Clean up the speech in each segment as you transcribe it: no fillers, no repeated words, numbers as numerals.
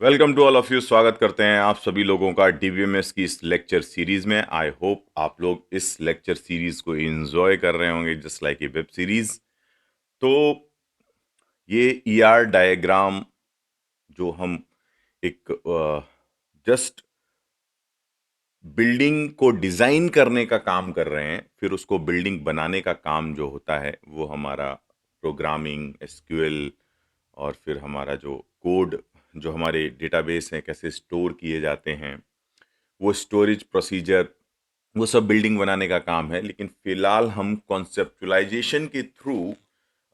Welcome to all of you. स्वागत करते हैं आप सभी लोगों का डीबीएमएस की इस लेक्चर सीरीज में। आई होप आप लोग इस लेक्चर सीरीज को एंजॉय कर रहे होंगे just like a web series. तो ये ईआर डायग्राम जो हम एक जस्ट बिल्डिंग को डिजाइन करने का काम कर रहे हैं, फिर उसको बिल्डिंग बनाने का काम जो होता है वो हमारा प्रोग्रामिंग एसक्यूएल और फिर हमारा जो कोड जो हमारे डेटाबेस हैं कैसे स्टोर किए जाते हैं, वो स्टोरेज प्रोसीजर, वो सब बिल्डिंग बनाने का काम है। लेकिन फिलहाल हम कॉन्सेप्चुलाइजेशन के थ्रू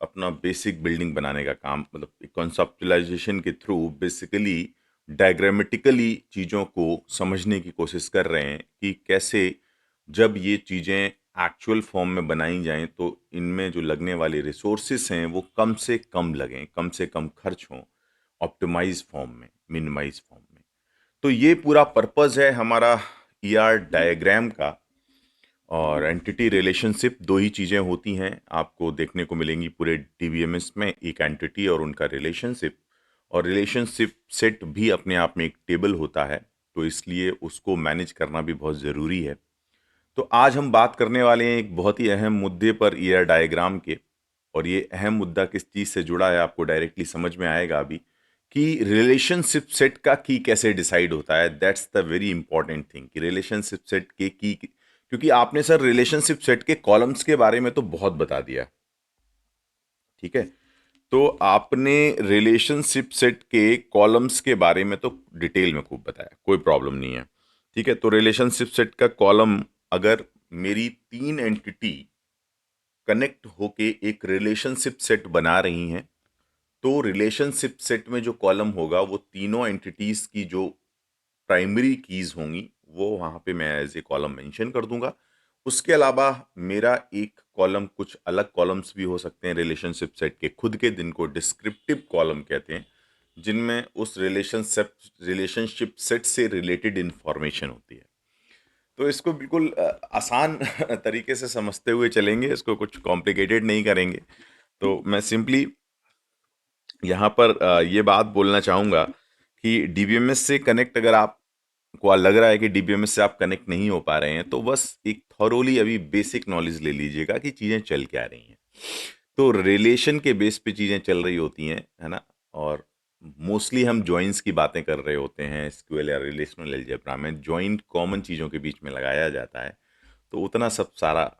अपना बेसिक बिल्डिंग बनाने का काम, मतलब कॉन्सेप्चुलाइजेशन के थ्रू बेसिकली डायग्रामेटिकली चीज़ों को समझने की कोशिश कर रहे हैं कि कैसे जब ये चीज़ें एक्चुअल फॉर्म में बनाई जाएं तो इनमें जो लगने वाले रिसोर्सेस हैं वो कम से कम लगें, कम से कम खर्च हों, ऑप्टिमाइज फॉर्म में, मिनिमाइज फॉर्म में। तो ये पूरा पर्पस है हमारा ईआर डायग्राम का। और एंटिटी रिलेशनशिप दो ही चीज़ें होती हैं आपको देखने को मिलेंगी पूरे डीबीएमएस में, एक एंटिटी और उनका रिलेशनशिप। और रिलेशनशिप सेट भी अपने आप में एक टेबल होता है, तो इसलिए उसको मैनेज करना भी बहुत ज़रूरी है। तो आज हम बात करने वाले हैं एक बहुत ही अहम मुद्दे पर ईआर डायग्राम के। और ये अहम मुद्दा किस चीज़ से जुड़ा है आपको डायरेक्टली समझ में आएगा अभी, कि रिलेशनशिप सेट का की कैसे डिसाइड होता है। That's the very important thing कि रिलेशनशिप सेट के की, क्योंकि आपने सर रिलेशनशिप सेट के कॉलम्स के बारे में तो बहुत बता दिया, ठीक है। तो आपने रिलेशनशिप सेट के कॉलम्स के बारे में तो डिटेल में खूब बताया, कोई प्रॉब्लम नहीं है, ठीक है। तो रिलेशनशिप सेट का कॉलम, अगर मेरी तीन एंटिटी कनेक्ट होके एक रिलेशनशिप सेट बना रही हैं, तो रिलेशनशिप सेट में जो कॉलम होगा वो तीनों एंटिटीज की जो प्राइमरी कीज होंगी वो वहां पे मैं एज ए कॉलम मेंशन कर दूंगा। उसके अलावा मेरा एक कॉलम, कुछ अलग कॉलम्स भी हो सकते हैं रिलेशनशिप सेट के खुद के, जिनको डिस्क्रिप्टिव कॉलम कहते हैं, जिनमें उस रिलेशनशिप सेट से रिलेटेड इंफॉर्मेशन होती है। तो इसको बिल्कुल आसान तरीके से समझते हुए चलेंगे, इसको कुछ कॉम्प्लिकेटेड नहीं करेंगे। तो मैं सिंपली यहाँ पर ये बात बोलना चाहूँगा कि डीबीएमएस से कनेक्ट, अगर आपको लग रहा है कि डीबीएमएस से आप कनेक्ट नहीं हो पा रहे हैं, तो बस एक थॉरोली अभी बेसिक नॉलेज ले लीजिएगा कि चीज़ें चल क्या रही हैं। तो रिलेशन के बेस पे चीज़ें चल रही होती हैं, है ना। और मोस्टली हम जॉइंस की बातें कर रहे होते हैं एसक्यूएल या रिलेशनल अलजेब्रा में, जॉइंट कॉमन चीज़ों के बीच में लगाया जाता है। तो उतना सब सारा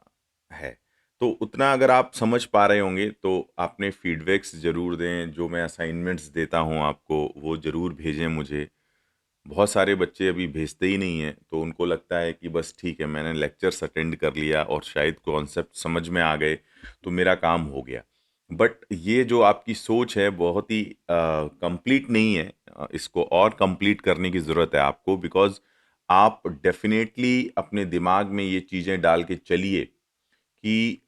है। तो उतना अगर आप समझ पा रहे होंगे तो आपने फीडबैक्स ज़रूर दें, जो मैं असाइनमेंट्स देता हूँ आपको वो ज़रूर भेजें मुझे। बहुत सारे बच्चे अभी भेजते ही नहीं हैं, तो उनको लगता है कि बस ठीक है, मैंने लेक्चर्स अटेंड कर लिया और शायद कॉन्सेप्ट समझ में आ गए तो मेरा काम हो गया। बट ये जो आपकी सोच है बहुत ही कंप्लीट नहीं है। इसको और कंप्लीट करने की ज़रूरत है आपको, बिकॉज आप डेफिनेटली अपने दिमाग में ये चीज़ें डाल के चलिए कि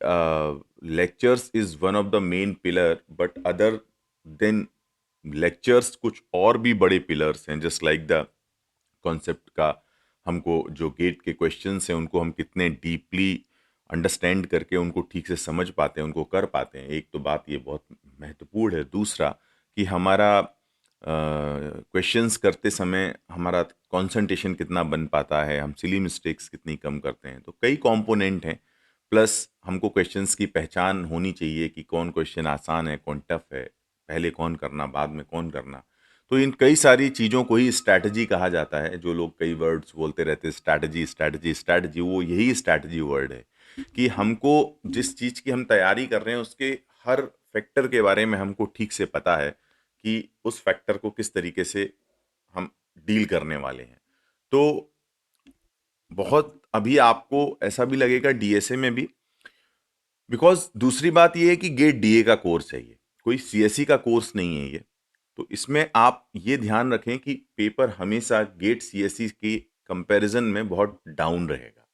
lectures is one of the main pillar, but other than lectures कुछ और भी बड़े पिलर्स हैं, जस्ट लाइक द कॉन्सेप्ट का। हमको जो गेट के क्वेश्चंस हैं उनको हम कितने डीपली अंडरस्टैंड करके उनको ठीक से समझ पाते हैं, उनको कर पाते हैं, एक तो बात ये बहुत महत्वपूर्ण है। दूसरा कि हमारा क्वेश्चंस करते समय हमारा कंसंट्रेशन कितना बन पाता है, हम सिली मिस्टेक्स कितनी कम करते हैं। तो कई कंपोनेंट हैं। प्लस हमको क्वेश्चंस की पहचान होनी चाहिए कि कौन क्वेश्चन आसान है, कौन टफ है, पहले कौन करना, बाद में कौन करना। तो इन कई सारी चीज़ों को ही स्ट्रैटेजी कहा जाता है। जो लोग कई वर्ड्स बोलते रहते हैं, स्ट्रैटेजी स्ट्रैटेजी स्ट्रैटेजी, वो यही स्ट्रैटेजी वर्ड है कि हमको जिस चीज़ की हम तैयारी कर रहे हैं उसके हर फैक्टर के बारे में हमको ठीक से पता है कि उस फैक्टर को किस तरीके से हम डील करने वाले हैं। तो बहुत अभी आपको ऐसा भी लगेगा डीएसए में भी, बिकॉज दूसरी बात ये है कि गेट डीए का कोर्स है, ये कोई सीएसई का कोर्स नहीं है ये। तो इसमें आप ये ध्यान रखें कि पेपर हमेशा गेट सीएसई के कंपैरिजन में बहुत डाउन रहेगा।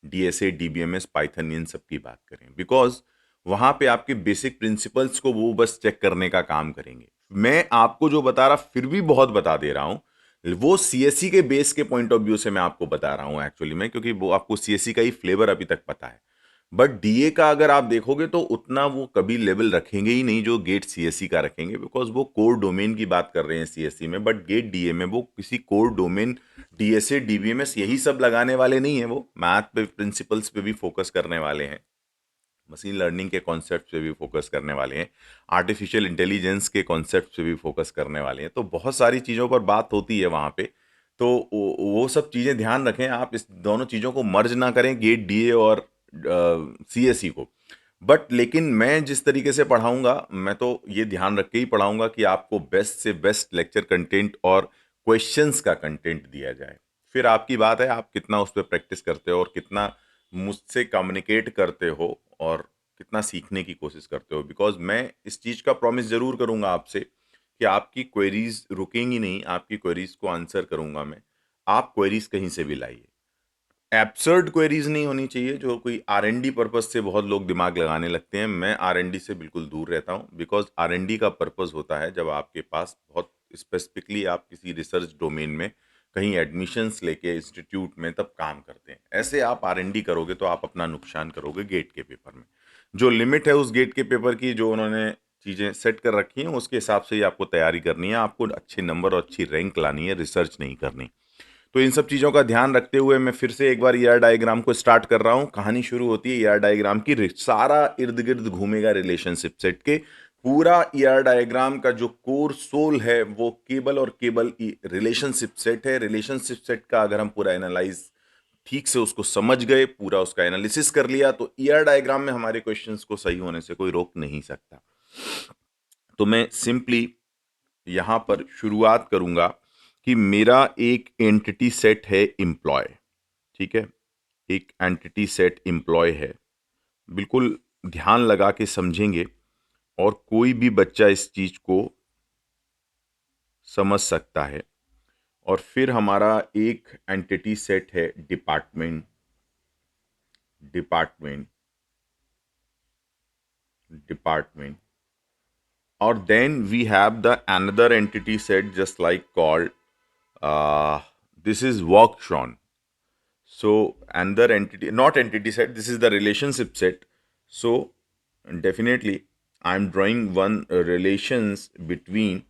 डीएसए, डीबीएमएस, पाइथन, इन सब की बात करें, बिकॉज वहां पे आपके बेसिक प्रिंसिपल्स को वो बस चेक करने का काम करेंगे। मैं आपको जो बता रहा फिर भी बहुत बता दे रहा हूं, वो सीएसई के बेस के पॉइंट ऑफ व्यू से मैं आपको बता रहा हूं एक्चुअली में, क्योंकि वो आपको सीएसई का ही फ्लेवर अभी तक पता है। बट डीए का अगर आप देखोगे तो उतना वो कभी लेवल रखेंगे ही नहीं जो गेट सीएससी का रखेंगे, बिकॉज वो कोर डोमेन की बात कर रहे हैं सीएससी में। बट गेट डीए में वो किसी कोर डोमेन, डीएसए डीबीएमएस यही सब लगाने वाले नहीं है, वो मैथ पे प्रिंसिपल्स पे भी फोकस करने वाले हैं, मशीन लर्निंग के कॉन्सेप्ट पे भी फोकस करने वाले हैं, आर्टिफिशियल इंटेलिजेंस के कॉन्सेप्ट पे भी फोकस करने वाले हैं। तो बहुत सारी चीज़ों पर बात होती है वहाँ पे। तो वो सब चीज़ें ध्यान रखें, आप इस दोनों चीज़ों को मर्ज ना करें, गेट डीए और सीएसई को। बट लेकिन मैं जिस तरीके से पढ़ाऊंगा, मैं तो ये ध्यान रख के ही पढ़ाऊंगा कि आपको बेस्ट से बेस्ट लेक्चर कंटेंट और क्वेश्चंस का कंटेंट दिया जाए। फिर आपकी बात है आप कितना उस पर प्रैक्टिस करते हो और कितना मुझसे कम्युनिकेट करते हो और कितना सीखने की कोशिश करते हो। बिकॉज मैं इस चीज़ का प्रॉमिस ज़रूर करूंगा आपसे कि आपकी क्वेरीज रुकेंगी नहीं, आपकी क्वेरीज को आंसर करूंगा मैं। आप क्वेरीज कहीं से भी लाइए, एब्सर्ड क्वेरीज नहीं होनी चाहिए जो कोई आरएनडी पर्पज से बहुत लोग दिमाग लगाने लगते हैं। मैं आरएनडी से बिल्कुल दूर रहता हूं, बिकॉज आरएनडी का पर्पज होता है जब आपके पास बहुत स्पेसिफिकली आप किसी रिसर्च डोमेन में कहीं एडमिशन्स लेके इंस्टीट्यूट में तब काम करते हैं। ऐसे आप आरएनडी करोगे तो आप अपना नुकसान करोगे गेट के पेपर में। जो लिमिट है उस गेट के पेपर की, जो उन्होंने चीज़ें सेट कर रखी हैं, उसके हिसाब से ही आपको तैयारी करनी है, आपको अच्छे नंबर और अच्छी रैंक लानी है, रिसर्च नहीं करनी। तो इन सब चीज़ों का ध्यान रखते हुए मैं फिर से एक बार ईआर डायग्राम को स्टार्ट कर रहा हूँ। कहानी शुरू होती है ईआर डायग्राम की, सारा इर्द गिर्द घूमेगा रिलेशनशिप सेट के। पूरा ईआर डायग्राम का जो कोर सोल है वो केबल और केबल रिलेशनशिप सेट है। रिलेशनशिप सेट का अगर हम पूरा एनालाइज ठीक से उसको समझ गए, पूरा उसका एनालिसिस कर लिया, तो ईआर डायग्राम में हमारे क्वेश्चंस को सही होने से कोई रोक नहीं सकता। तो मैं सिंपली यहां पर शुरुआत करूंगा कि मेरा एक एंटिटी सेट है एम्प्लॉय। ठीक है, एक एंटिटी सेट एम्प्लॉय है, बिल्कुल ध्यान लगा के समझेंगे और कोई भी बच्चा इस चीज को समझ सकता है। और फिर हमारा एक एंटिटी सेट है डिपार्टमेंट, डिपार्टमेंट, डिपार्टमेंट। और then we have the another entity set just like called this is workshon. So another entity, not entity set, this is the relationship set. So definitely I'm drawing one relations between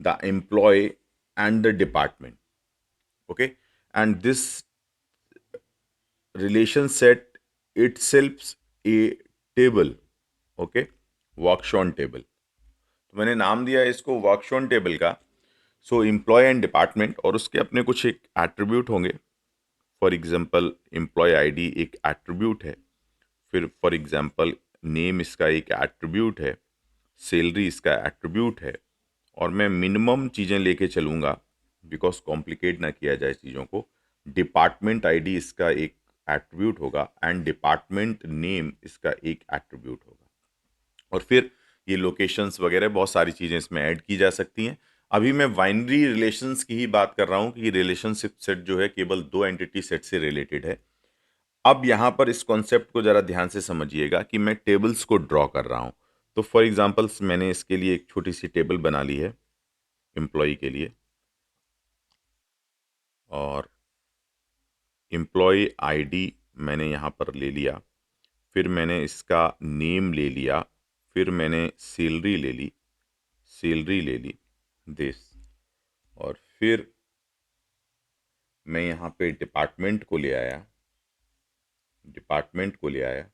the employee and the department. Okay, and this relation set itself a table. Okay, workshon table. तो मैंने नाम दिया है इसको वर्कशॉन table का। सो employ and department और उसके अपने कुछ एक एट्रीब्यूट होंगे। फॉर एग्जांपल एम्प्लॉय आईडी एक एट्रीब्यूट है, फिर फॉर एग्जांपल नेम इसका एक एट्रीब्यूट है, सैलरी इसका एट्रीब्यूट है। और मैं मिनिमम चीज़ें लेके चलूँगा बिकॉज कॉम्प्लिकेट ना किया जाए चीज़ों को। डिपार्टमेंट आईडी इसका एक एट्रीब्यूट होगा एंड डिपार्टमेंट नेम इसका एक एट्रीब्यूट होगा। और फिर ये लोकेशंस वगैरह बहुत सारी चीज़ें इसमें ऐड की जा सकती हैं। अभी मैं बाइनरी रिलेशंस की ही बात कर रहा हूँ कि रिलेशनशिप सेट जो है केवल दो एंटिटी सेट से रिलेटेड है। अब यहाँ पर इस कॉन्सेप्ट को ज़रा ध्यान से समझिएगा कि मैं टेबल्स को ड्रॉ कर रहा हूँ। तो फॉर एग्जांपल्स मैंने इसके लिए एक छोटी सी टेबल बना ली है एम्प्लॉय के लिए, और एम्प्लॉय आईडी मैंने यहाँ पर ले लिया, फिर मैंने इसका नेम ले लिया, फिर मैंने सैलरी ले ली, सैलरी ले ली दिस। और फिर मैं यहाँ पे डिपार्टमेंट को ले आया, डिपार्टमेंट को ले आया।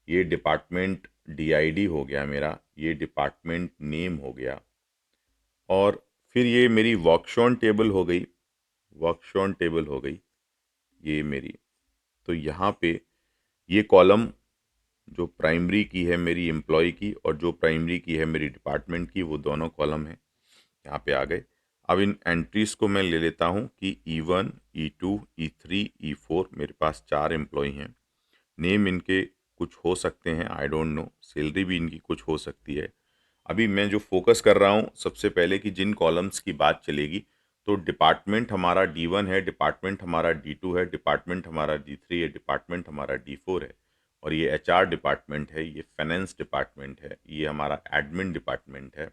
ये डिपार्टमेंट डीआईडी हो गया मेरा, ये डिपार्टमेंट नेम हो गया। और फिर ये मेरी वर्कशॉन टेबल हो गई, वर्कशॉन टेबल हो गई ये मेरी। तो यहाँ पे ये कॉलम जो प्राइमरी की है मेरी एम्प्लॉय की और जो प्राइमरी की है मेरी डिपार्टमेंट की, वो दोनों कॉलम हैं यहाँ पे आ गए। अब इन एंट्रीज को मैं ले लेता हूँ कि E1, E2, E3, E4 मेरे पास चार एम्प्लॉय हैं। नेम इनके कुछ हो सकते हैं, आई डोंट नो, सैलरी भी इनकी कुछ हो सकती है। अभी मैं जो फोकस कर रहा हूँ सबसे पहले कि जिन कॉलम्स की बात चलेगी, तो डिपार्टमेंट हमारा D1 है, डिपार्टमेंट हमारा D2 है, डिपार्टमेंट हमारा D3 है, डिपार्टमेंट हमारा D4 है। और ये एचआर डिपार्टमेंट है, ये फाइनेंस डिपार्टमेंट है, ये हमारा एडमिन डिपार्टमेंट है।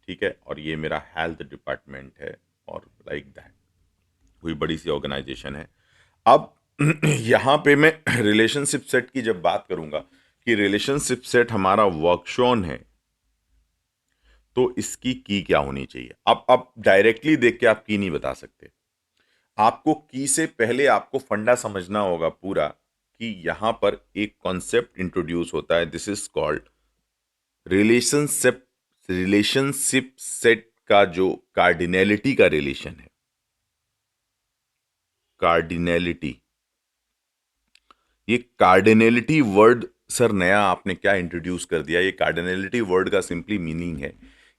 ठीक है, और ये मेरा हेल्थ डिपार्टमेंट है। और लाइक दैट कोई बड़ी सी ऑर्गेनाइजेशन है। अब यहाँ पे मैं रिलेशनशिप सेट की जब बात करूंगा कि रिलेशनशिप सेट हमारा वर्कशॉन है, तो इसकी की क्या होनी चाहिए। अब डायरेक्टली देख के आप की नहीं बता सकते। आपको की से पहले आपको फंडा समझना होगा पूरा, कि यहां पर एक कॉन्सेप्ट इंट्रोड्यूस होता है, this is called relationship. Relationship set का जो कार्डिनैलिटी का रिलेशन है, कार्डिनैलिटी, ये कार्डिनैलिटी वर्ड सर नया आपने क्या इंट्रोड्यूस कर दिया। ये कार्डिनैलिटी वर्ड का सिंपली मीनिंग है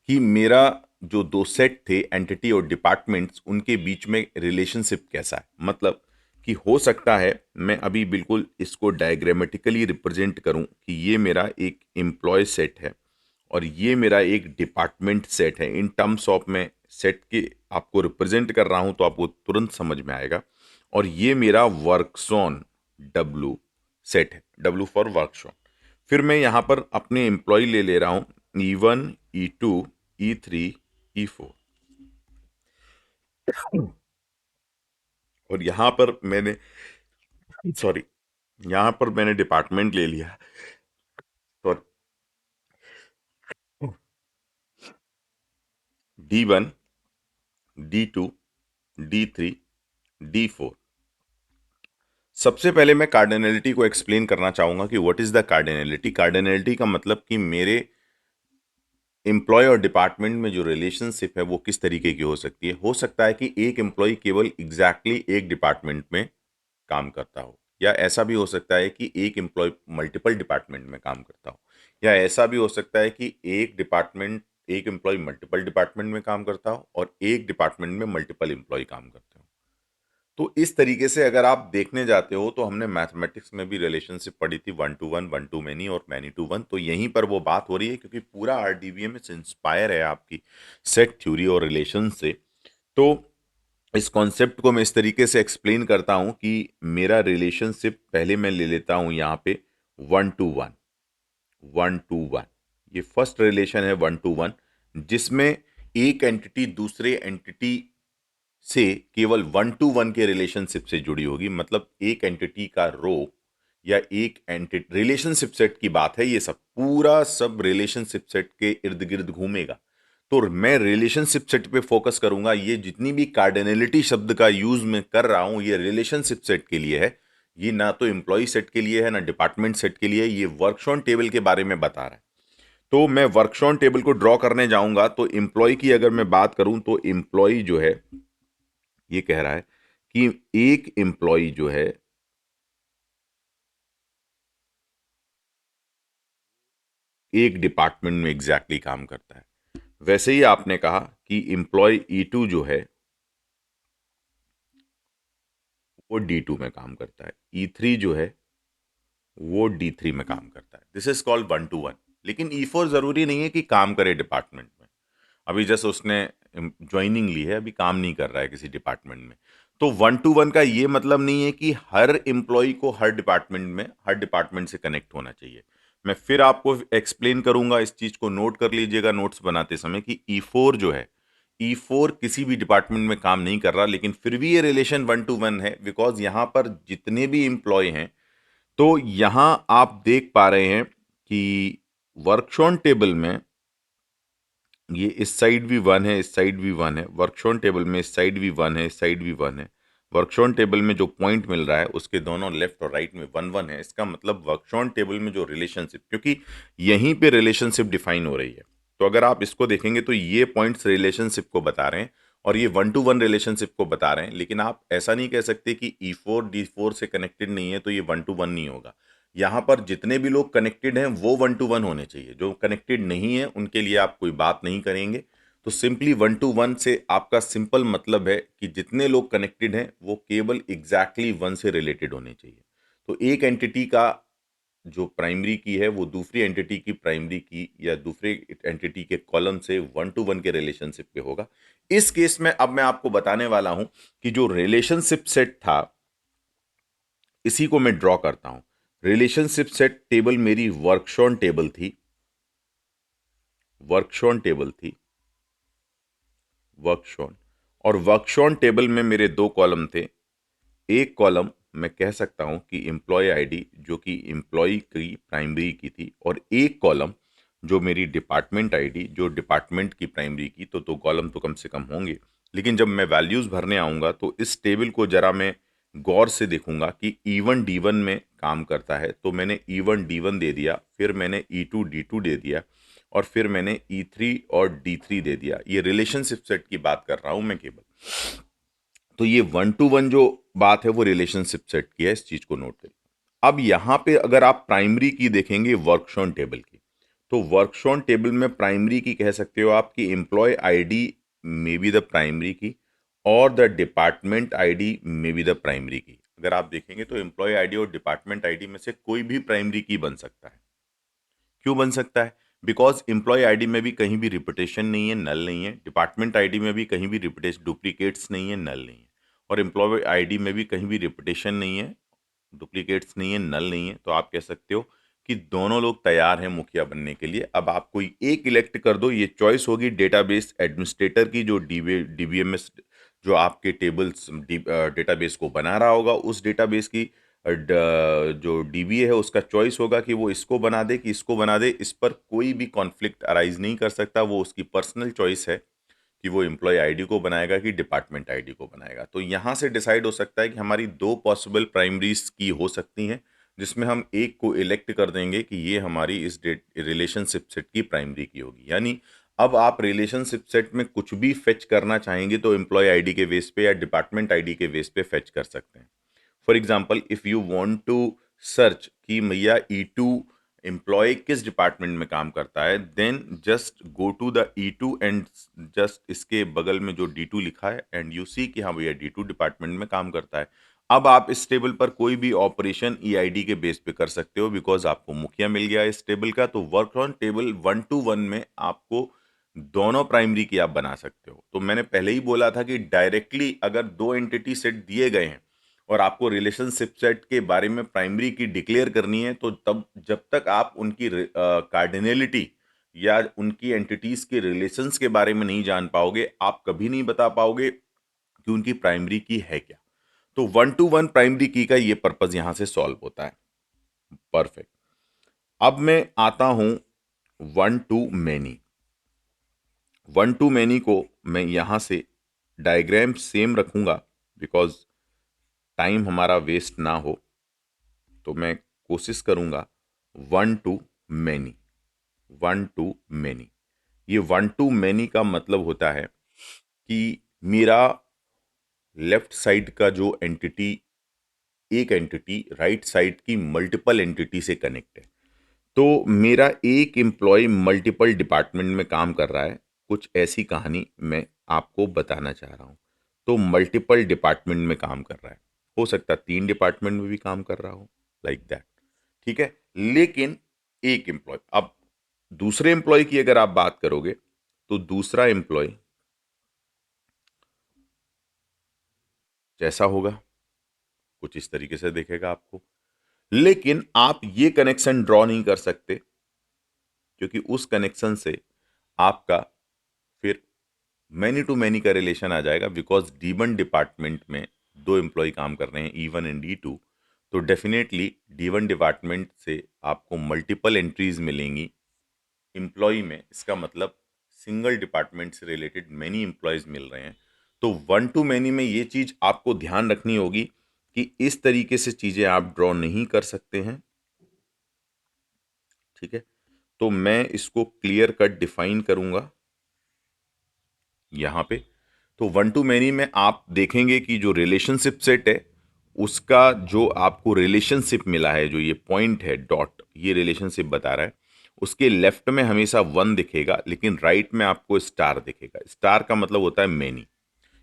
कि मेरा जो दो सेट थे, एंटिटी और डिपार्टमेंट्स, उनके बीच में रिलेशनशिप कैसा है। मतलब कि हो सकता है मैं अभी बिल्कुल इसको डायग्रामेटिकली रिप्रेजेंट करूं कि ये मेरा एक एम्प्लॉय सेट है और ये मेरा एक डिपार्टमेंट सेट है। इन टर्म्स ऑफ मैं सेट के आपको रिप्रेजेंट कर रहा हूं तो आपको तुरंत समझ में आएगा। और ये मेरा वर्कशॉन डब्लू सेट है, डब्लू फॉर वर्कशॉप। फिर मैं यहां पर अपने एम्प्लॉय ले रहा हूं, E1, E2, E3, E4। और यहां पर मैंने, सॉरी, यहां पर मैंने डिपार्टमेंट ले लिया, sorry, D1, D2, D3, D4। सबसे पहले मैं कार्डिनलिटी को एक्सप्लेन करना चाहूंगा कि what is the cardinality. Cardinality का मतलब कि मेरे एम्प्लॉय और डिपार्टमेंट में जो रिलेशनशिप है वो किस तरीके की हो सकती है। हो सकता है कि एक एम्प्लॉय केवल एग्जैक्टली एक डिपार्टमेंट में काम करता हो, या ऐसा भी हो सकता है कि एक एम्प्लॉय मल्टीपल डिपार्टमेंट में काम करता हो, या ऐसा भी हो सकता है कि एक एम्प्लॉय मल्टीपल डिपार्टमेंट में काम करता हो और एक डिपार्टमेंट में मल्टीपल एम्प्लॉय काम करते हो। तो इस तरीके से अगर आप देखने जाते हो तो हमने मैथमेटिक्स में भी रिलेशनशिप पढ़ी थी, वन टू मैनी और मैनी टू वन। तो यहीं पर वो बात हो रही है क्योंकि पूरा आरडीवीएम से इंस्पायर है आपकी सेट थ्योरी और रिलेशन से। तो इस कॉन्सेप्ट को मैं इस तरीके से एक्सप्लेन करता हूं कि मेरा रिलेशनशिप पहले मैं ले लेता हूं यहां पे one to one. One to one, ये फर्स्ट रिलेशन है वन टू वन, जिसमें एक एंटिटी दूसरे एंटिटी से केवल वन टू वन के रिलेशनशिप से जुड़ी होगी। मतलब एक एंटिटी का रो या एक एंटिटी, रिलेशनशिप सेट की बात है, ये सब पूरा सब रिलेशनशिप सेट के इर्द गिर्द घूमेगा। तो मैं रिलेशनशिप सेट पे फोकस करूंगा। ये जितनी भी कार्डिनलिटी शब्द का यूज मैं कर रहा हूं ये रिलेशनशिप सेट के लिए है। ये ना तो एम्प्लॉय सेट के लिए है ना डिपार्टमेंट सेट के लिए, ये वर्कशॉन टेबल के बारे में बता रहा है। तो मैं वर्कशॉन टेबल को ड्रॉ करने जाऊंगा तो एम्प्लॉय की अगर मैं बात करूं तो एम्प्लॉय जो है, ये कह रहा है कि एक एम्प्लॉय जो है एक डिपार्टमेंट में एग्जैक्टली काम करता है। वैसे ही आपने कहा कि एम्प्लॉय E2 जो है वो D2 में काम करता है, E3 जो है वो D3 में काम करता है। This is called one to one. लेकिन E4 जरूरी नहीं है कि काम करे डिपार्टमेंट में। अभी जैसे उसने ज्वाइनिंग ली है, अभी काम नहीं कर रहा है किसी डिपार्टमेंट में। तो वन टू वन का ये मतलब नहीं है कि हर एम्प्लॉय को हर डिपार्टमेंट में हर डिपार्टमेंट से कनेक्ट होना चाहिए। मैं फिर आपको एक्सप्लेन करूंगा, इस चीज को नोट कर लीजिएगा नोट्स बनाते समय, कि E4 जो है, E4 किसी भी डिपार्टमेंट में काम नहीं कर रहा, लेकिन फिर भी ये रिलेशन वन टू वन है बिकॉज यहां पर जितने भी एम्प्लॉय हैं, तो यहां आप देख पा रहे हैं कि वर्कशॉन टेबल में ये इस साइड भी वन है, इस साइड भी वन है। वर्कशॉन टेबल में इस साइड भी वन है, इस साइड भी वन है। वर्कशॉन टेबल में जो पॉइंट मिल रहा है उसके दोनों लेफ्ट और राइट में वन वन है। इसका मतलब वर्कशॉन टेबल में जो रिलेशनशिप, क्योंकि यहीं पे रिलेशनशिप डिफाइन हो रही है, तो अगर आप इसको देखेंगे तो ये पॉइंट्स रिलेशनशिप को बता रहे हैं और ये वन टू वन रिलेशनशिप को बता रहे हैं। लेकिन आप ऐसा नहीं कह सकते कि E4 D4 से कनेक्टेड नहीं है तो ये वन टू वन नहीं होगा। यहाँ पर जितने भी लोग कनेक्टेड हैं वो वन टू वन होने चाहिए, जो कनेक्टेड नहीं है उनके लिए आप कोई बात नहीं करेंगे। तो सिंपली वन टू वन से आपका सिंपल मतलब है कि जितने लोग कनेक्टेड हैं वो केवल एग्जैक्टली वन से रिलेटेड होने चाहिए। तो एक एंटिटी का जो प्राइमरी की है वो दूसरी एंटिटी की प्राइमरी की या दूसरे एंटिटी के कॉलम से वन टू वन के रिलेशनशिप पे होगा। इस केस में अब मैं आपको बताने वाला हूं कि जो रिलेशनशिप सेट था इसी को मैं ड्रॉ करता हूं। रिलेशनशिप सेट टेबल मेरी वर्कशॉन टेबल थी, वर्कशॉन टेबल थी, वर्कशॉन। और वर्कशॉन टेबल में मेरे दो कॉलम थे। एक कॉलम मैं कह सकता हूँ कि एम्प्लॉय आईडी जो कि एम्प्लॉय की प्राइमरी की थी, और एक कॉलम जो मेरी डिपार्टमेंट आईडी जो डिपार्टमेंट की प्राइमरी की, तो 2 कॉलम तो कम से कम होंगे। लेकिन जब मैं वैल्यूज़ भरने आऊँगा तो इस टेबल को ज़रा मैं गौर से देखूंगा कि E1 D1 में काम करता है, तो मैंने E1 D1 दे दिया, फिर मैंने E2 D2 दे दिया, और फिर मैंने E3 और D3 दे दिया। ये रिलेशनशिप सेट की बात कर रहा हूं मैं केवल। तो ये 1 to 1 जो बात है वो रिलेशनशिप सेट की है, इस चीज को नोट करिए। अब यहाँ पे अगर आप प्राइमरी की देखेंगे वर्कशॉन टेबल की, तो वर्कशॉन टेबल में प्राइमरी की कह सकते हो आपकी employee ID may be the primary key, और the department ID may be the primary key. अगर आप देखेंगे तो एम्प्लॉय आईडी और डिपार्टमेंट आईडी में से कोई भी प्राइमरी की बन सकता है। क्यों बन सकता है? बिकॉज एम्प्लॉय आईडी में भी कहीं भी रिपीटेशन नहीं है, नल नहीं है। डिपार्टमेंट आईडी में भी कहीं भी रिपीटेशन डुप्लीकेट्स नहीं है, नल नहीं है। और एम्प्लॉय आईडी में भी कहीं भी रिपीटेशन नहीं है, डुप्लीकेट्स नहीं है, नल नहीं है। तो आप कह सकते हो कि दोनों लोग तैयार हैं मुखिया बनने के लिए। अब आप कोई एक इलेक्ट कर दो, ये चॉइस होगी डेटाबेस एडमिनिस्ट्रेटर की, जो डीबीएमएस जो आपके टेबल्स डेटाबेस को बना रहा होगा, उस डेटाबेस की जो डीबीए है उसका चॉइस होगा कि वो इसको बना दे कि इसको बना दे। इस पर कोई भी कॉन्फ्लिक्ट अराइज नहीं कर सकता, वो उसकी पर्सनल चॉइस है कि वो एम्प्लॉय आईडी को बनाएगा कि डिपार्टमेंट आईडी को बनाएगा। तो यहाँ से डिसाइड हो सकता है कि हमारी 2 पॉसिबल प्राइमरीज की हो सकती हैं, जिसमें हम एक को इलेक्ट कर देंगे कि ये हमारी इस रिलेशनशिप सेट की प्राइमरी की होगी। यानी अब आप रिलेशनशिप सेट में कुछ भी फेच करना चाहेंगे तो एम्प्लॉय आईडी के बेस पे या डिपार्टमेंट आईडी के बेस पे फेच कर सकते हैं। For example, if you want to search कि भैया E2 एम्प्लॉय किस डिपार्टमेंट में काम करता है, then just go to the E2 and just इसके बगल में जो D2 लिखा है एंड यू सी कि हाँ भैया D2 डिपार्टमेंट में काम करता है। अब आप इस टेबल पर कोई भी ऑपरेशन EID के बेस पे कर सकते हो, बिकॉज आपको मुखिया मिल गया इस टेबल का। तो वर्क ऑन टेबल 1 to 1 में आपको दोनों प्राइमरी की आप बना सकते हो। तो मैंने पहले ही बोला था कि डायरेक्टली अगर 2 एंटिटी सेट दिए गए हैं और आपको रिलेशनशिप सेट के बारे में प्राइमरी की डिक्लेयर करनी है, तो तब जब तक आप उनकी कार्डिनलिटी या उनकी एंटिटीज के रिलेशंस के बारे में नहीं जान पाओगे, आप कभी नहीं बता पाओगे कि उनकी प्राइमरी की है क्या। तो 1 to 1 प्राइमरी की का ये पर्पज यहां से सॉल्व होता है। परफेक्ट। अब मैं आता हूं 1 to many। 1 to many को मैं यहां से डायग्राम सेम रखूंगा, बिकॉज टाइम हमारा वेस्ट ना हो। तो मैं कोशिश करूंगा 1 to many। 1 to many, ये 1 to many का मतलब होता है कि मेरा लेफ्ट साइड का जो एंटिटी, एक एंटिटी राइट साइड की मल्टीपल एंटिटी से कनेक्ट है। तो मेरा एक एम्प्लॉय मल्टीपल डिपार्टमेंट में काम कर रहा है। कुछ ऐसी कहानी मैं आपको बताना चाह रहा हूँ। तो मल्टीपल डिपार्टमेंट में काम कर रहा है, हो सकता है 3 डिपार्टमेंट में भी काम कर रहा हो, लाइक दैट। ठीक है। लेकिन एक एम्प्लॉय, अब दूसरे एम्प्लॉय की अगर आप बात करोगे तो दूसरा एम्प्लॉय जैसा होगा कुछ इस तरीके से देखेगा आपको। लेकिन आप ये कनेक्शन ड्रॉ नहीं कर सकते, क्योंकि उस कनेक्शन से आपका फिर मैनी टू मैनी का रिलेशन आ जाएगा। बिकॉज D1 डिपार्टमेंट में 2 एम्प्लॉय काम कर रहे हैं, E1 एंड D2। तो डेफिनेटली D1 डिपार्टमेंट से आपको मल्टीपल एंट्रीज मिलेंगी एम्प्लॉय में। इसका मतलब सिंगल डिपार्टमेंट से रिलेटेड मैनी एम्प्लॉयज मिल रहे हैं। तो 1 to many में ये चीज आपको ध्यान रखनी होगी कि इस तरीके से चीजें आप ड्रॉ नहीं कर सकते हैं। ठीक है। तो मैं इसको क्लियर कट डिफाइन करूंगा यहाँ पे। तो 1 to many में आप देखेंगे कि जो रिलेशनशिप सेट है उसका जो आपको रिलेशनशिप मिला है, जो ये पॉइंट है डॉट, ये रिलेशनशिप बता रहा है। उसके लेफ्ट में हमेशा 1 दिखेगा, लेकिन राइट में आपको स्टार दिखेगा। स्टार का मतलब होता है मैनी।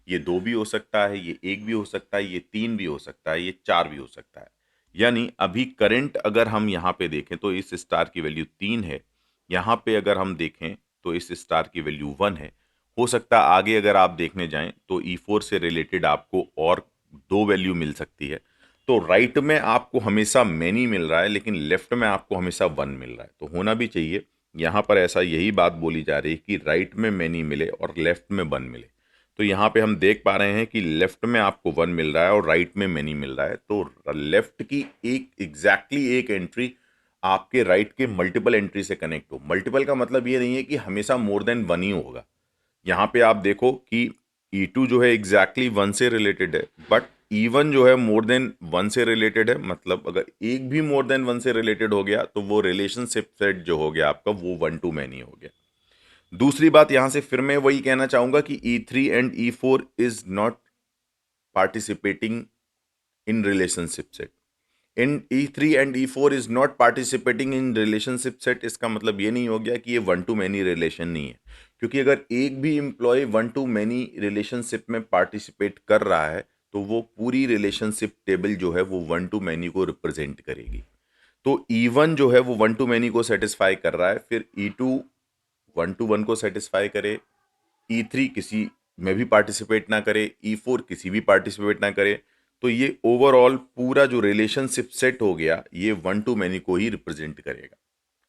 ये 2 भी हो सकता है, ये 1 भी हो सकता है, ये 3 भी हो सकता है, ये 4 भी हो सकता है। यानी अभी करंट अगर हम यहाँ पे देखें तो इस स्टार की वैल्यू 3 है। यहाँ पे अगर हम देखें तो इस स्टार की वैल्यू 1 है। हो सकता है आगे अगर आप देखने जाएं तो E4 से रिलेटेड आपको और 2 वैल्यू मिल सकती है। तो राइट में आपको हमेशा मैनी मिल रहा है, लेकिन लेफ्ट में आपको हमेशा 1 मिल रहा है। तो होना भी चाहिए यहाँ पर ऐसा, यही बात बोली जा रही है कि राइट में मैनी मिले और लेफ्ट में 1 मिले। तो यहाँ पे हम देख पा रहे हैं कि लेफ्ट में आपको 1 मिल रहा है और राइट में मैनी मिल रहा है। तो लेफ्ट की एक एग्जैक्टली एक एंट्री आपके राइट के मल्टीपल एंट्री से कनेक्ट हो। मल्टीपल का मतलब ये नहीं है कि हमेशा मोर देन 1 ही होगा। यहाँ पे आप देखो कि E2 जो है एग्जैक्टली 1 से रिलेटेड है, बट E1 जो है मोर देन 1 से रिलेटेड है। मतलब अगर एक भी मोर देन 1 से रिलेटेड हो गया तो वो रिलेशनशिप सेट जो हो गया आपका वो 1 टू मैनी हो गया। दूसरी बात यहां से फिर मैं वही कहना चाहूंगा कि E3 and E4 is not participating in relationship set. In E3 and E4 is not participating in relationship set, इसका मतलब ये नहीं हो गया कि ये 1 टू मैनी रिलेशन नहीं है। क्योंकि अगर एक भी एम्प्लॉय 1 टू मैनी रिलेशनशिप में पार्टिसिपेट कर रहा है तो वो पूरी रिलेशनशिप टेबल जो है वो 1 टू मैनी को रिप्रेजेंट करेगी। तो E1 जो है वो 1 टू मैनी को सेटिस्फाई कर रहा है, फिर E2 1 टू 1 को सेटिस्फाई करे, E3 किसी में भी पार्टिसिपेट ना करे, E4 किसी भी पार्टिसिपेट ना करे। तो ये ओवरऑल पूरा जो रिलेशनशिप सेट हो गया ये 1 टू मैनी को ही रिप्रेजेंट करेगा।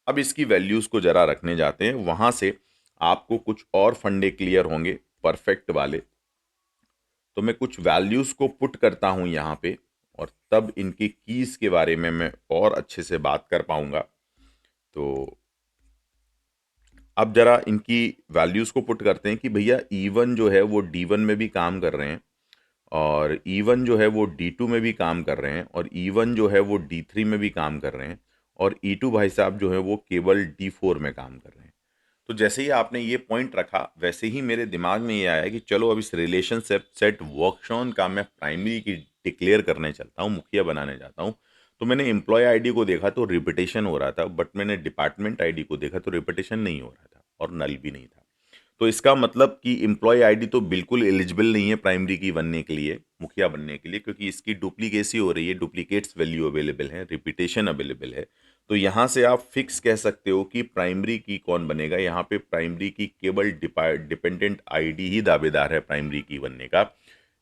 अब इसकी वैल्यूज को जरा रखने जाते हैं, वहां से आपको कुछ और फंडे क्लियर होंगे परफेक्ट वाले। तो मैं कुछ वैल्यूज को पुट करता हूं यहाँ पे और तब इनकी कीज के बारे में मैं और अच्छे से बात कर पाऊंगा। तो अब जरा इनकी वैल्यूज को पुट करते हैं कि भैया E1 जो है वो D1 में भी काम कर रहे हैं, और E1 जो है वो D2 में भी काम कर रहे हैं, और E1 जो है वो D3 में भी काम कर रहे हैं, और E2 भाई साहब जो है वो केवल D4 में काम कर रहे हैं। तो जैसे ही आपने ये पॉइंट रखा वैसे ही मेरे दिमाग में ये आया कि चलो अब इस रिलेशन सेट वर्कशॉन का मैं प्राइमरी की डिक्लेयर करने चलता हूँ, मुखिया बनाने जाता हूँ। तो मैंने एम्प्लॉय आईडी को देखा तो रिपीटेशन हो रहा था, बट मैंने डिपार्टमेंट आईडी को देखा तो रिपीटेशन नहीं हो रहा था और नल भी नहीं था। तो इसका मतलब कि एम्प्लॉय आईडी तो बिल्कुल एलिजिबल नहीं है प्राइमरी की बनने के लिए, मुखिया बनने के लिए, क्योंकि इसकी डुप्लीकेसी हो रही है, डुप्लीकेट्स वैल्यू अवेलेबल है, रिपीटेशन अवेलेबल है। तो यहाँ से आप फिक्स कह सकते हो कि प्राइमरी की कौन बनेगा। यहाँ पे प्राइमरी की केवल डिपेंडेंट आईडी ही दावेदार है प्राइमरी की बनने का।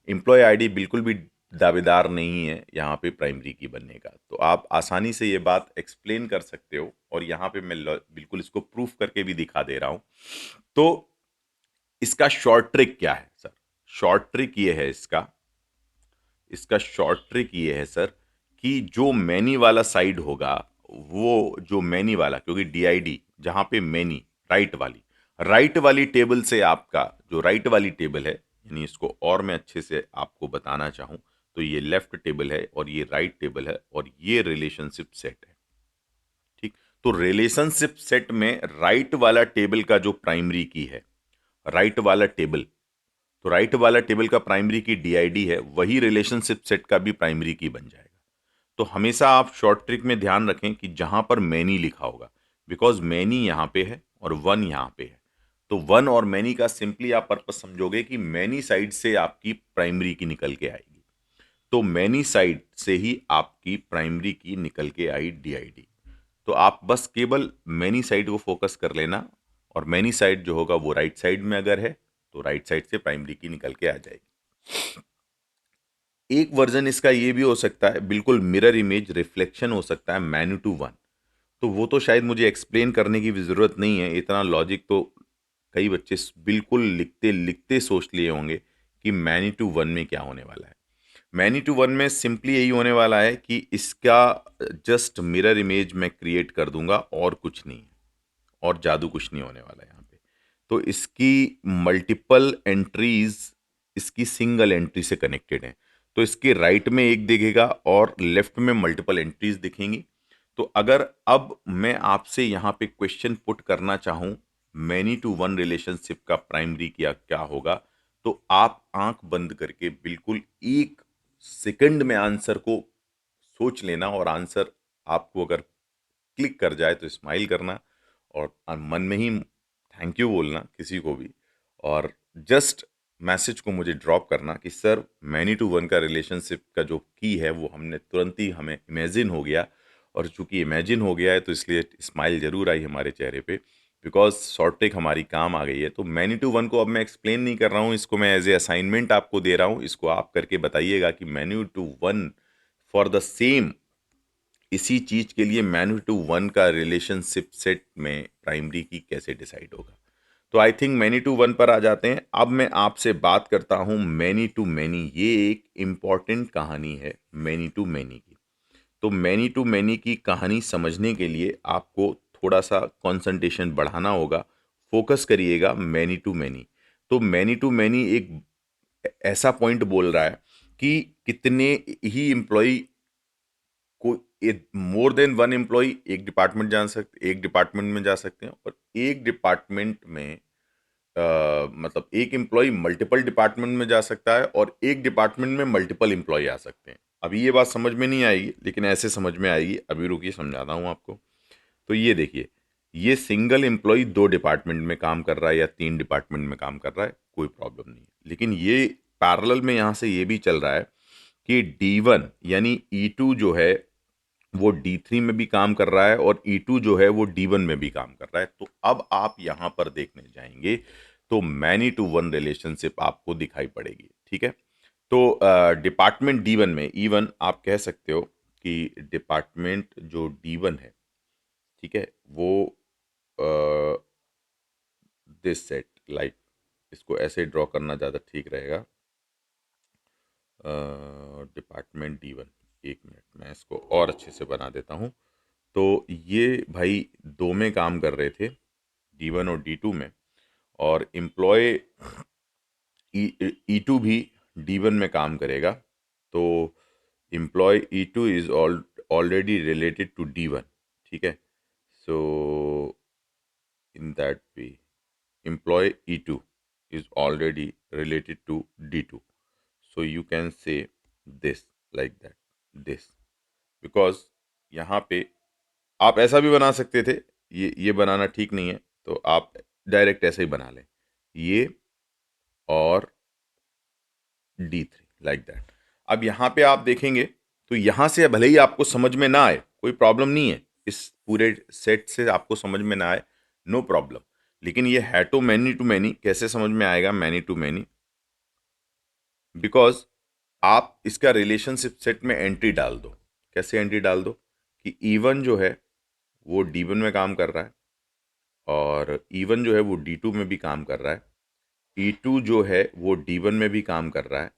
एम्प्लॉय आईडी बिल्कुल भी दावेदार नहीं है यहाँ पे प्राइमरी की बनने का। तो आप आसानी से ये बात एक्सप्लेन कर सकते हो, और यहाँ पे मैं बिल्कुल इसको प्रूफ करके भी दिखा दे रहा हूँ। तो इसका शॉर्ट ट्रिक क्या है सर? शॉर्ट ट्रिक ये है इसका इसका शॉर्ट ट्रिक ये है सर कि जो मैनी वाला साइड होगा, वो जो मैनी वाला, क्योंकि डीआईडी जहां पे मैनी राइट वाली टेबल से आपका जो राइट वाली टेबल है, यानी इसको और मैं अच्छे से आपको बताना चाहूं तो ये लेफ्ट टेबल है और ये राइट टेबल है और ये रिलेशनशिप सेट है। ठीक। तो रिलेशनशिप सेट में राइट वाला टेबल का जो प्राइमरी की है, राइट वाला टेबल, तो राइट वाला टेबल का प्राइमरी की डीआईडी है, वही रिलेशनशिप सेट का भी प्राइमरी की बन जाएगा। तो हमेशा आप शॉर्ट ट्रिक में ध्यान रखें कि जहां पर मैनी लिखा होगा, बिकॉज मैनी यहां पे है और वन यहां पे है, तो वन और मैनी का सिंपली आप पर्पज समझोगे कि मैनी साइड से आपकी प्राइमरी की निकल के आएगी। तो मैनी साइड से ही आपकी प्राइमरी की निकल के आई डीआईडी। तो आप बस केवल मैनी साइड को फोकस कर लेना, और मैनी साइड जो होगा वो राइट साइड में अगर है तो राइट साइड से प्राइमरी की निकल के आ जाएगी। एक वर्जन इसका ये भी हो सकता है, बिल्कुल मिरर इमेज रिफ्लेक्शन हो सकता है मैन्यू टू वन। तो वो तो शायद मुझे एक्सप्लेन करने की भी ज़रूरत नहीं है, इतना लॉजिक तो कई बच्चे बिल्कुल लिखते लिखते सोच लिए होंगे कि मैनी टू वन में क्या होने वाला है। मैनी टू वन में सिंपली यही होने वाला है कि इसका जस्ट मिरर इमेज मैं क्रिएट कर दूंगा और कुछ नहीं है, और जादू कुछ नहीं होने वाला है यहाँ पे। तो इसकी मल्टीपल एंट्रीज इसकी सिंगल एंट्री से कनेक्टेड हैं। तो इसके राइट में एक दिखेगा और लेफ्ट में मल्टीपल एंट्रीज दिखेंगी। तो अगर अब मैं आपसे यहाँ पे क्वेश्चन पुट करना चाहूँ मैनी टू वन रिलेशनशिप का प्राइमरी क्या क्या होगा, तो आप आंख बंद करके बिल्कुल 1 सेकंड में आंसर को सोच लेना, और आंसर आपको अगर क्लिक कर जाए तो स्माइल करना, और मन में ही थैंक यू बोलना किसी को भी, और जस्ट मैसेज को मुझे ड्रॉप करना कि सर मैनी टू वन का रिलेशनशिप का जो की है वो हमने तुरंत ही हमें इमेजिन हो गया, और चूंकि इमेजिन हो गया है तो इसलिए स्माइल जरूर आई हमारे चेहरे पे, बिकॉज शॉर्ट ट्रिक हमारी काम आ गई है। तो मैनी टू वन को अब मैं एक्सप्लेन नहीं कर रहा हूँ, इसको मैं एज ए असाइनमेंट आपको दे रहा हूँ, इसको आप करके बताइएगा कि many to one for the same, इसी चीज के लिए मैन्यू टू वन का रिलेशनशिप सेट में प्राइमरी की कैसे डिसाइड होगा। तो I think many to one पर आ जाते हैं। अब मैं आपसे बात करता हूं मैनी टू मैनी। ये एक इम्पॉर्टेंट कहानी है मैनी टू मैनी की। तो मैनी टू मैनी की कहानी समझने के लिए आपको थोड़ा सा कंसंट्रेशन बढ़ाना होगा। फोकस करिएगा मैनी टू मैनी। तो मैनी टू मैनी एक ऐसा पॉइंट बोल रहा है कि कितने ही एम्प्लॉय को, मोर देन वन एम्प्लॉय एक डिपार्टमेंट में जा सकते हैं, और एक डिपार्टमेंट में मतलब एक एम्प्लॉय मल्टीपल डिपार्टमेंट में जा सकता है, और एक डिपार्टमेंट में मल्टीपल एम्प्लॉय आ सकते हैं। अभी ये बात समझ में नहीं आएगी, लेकिन ऐसे समझ में आएगी। अभी रुकिए, समझाता हूँ आपको। तो ये देखिए, ये सिंगल एम्प्लॉय दो डिपार्टमेंट में काम कर रहा है या तीन डिपार्टमेंट में काम कर रहा है, कोई प्रॉब्लम नहीं है। लेकिन ये पैरेलल में यहाँ से ये भी चल रहा है कि D1 यानी E2 जो है वो D3 में भी काम कर रहा है, और E2 जो है वो D1 में भी काम कर रहा है। तो अब आप यहां पर देखने जाएंगे तो मैनी टू वन रिलेशनशिप आपको दिखाई पड़ेगी। ठीक है। तो डिपार्टमेंट D1 में, इवन आप कह सकते हो कि डिपार्टमेंट जो D1 है, ठीक है, वो दिस सेट लाइक, इसको ऐसे ड्रॉ करना ज़्यादा ठीक रहेगा। डिपार्टमेंट D1, एक मिनट मैं इसको और अच्छे से बना देता हूँ। तो ये भाई दो में काम कर रहे थे, D1 और D2 में, और एम्प्लॉय E2 भी D1 में काम करेगा। तो employee E2 is already related to D1। ठीक है। So in that way employee E2 is already related to D2. So you can say this like that, this, because यहाँ पे आप ऐसा भी बना सकते थे। ये बनाना ठीक नहीं है, तो आप डायरेक्ट ऐसे ही बना लें, ये और D3 लाइक दैट। अब यहाँ पे आप देखेंगे तो यहाँ से भले ही आपको समझ में ना आए, कोई प्रॉब्लम नहीं है। इस पूरे सेट से आपको समझ में ना आए, नो प्रॉब्लम। लेकिन ये है टू मैनी कैसे समझ में आएगा मैनी टू मैनी? बिकॉज आप इसका रिलेशनशिप सेट में एंट्री डाल दो। कैसे एंट्री डाल दो कि E1 जो है वो D1 में काम कर रहा है, और E1 जो है वो D2 में भी काम कर रहा है, E2 जो है वो D1 में भी काम कर रहा है,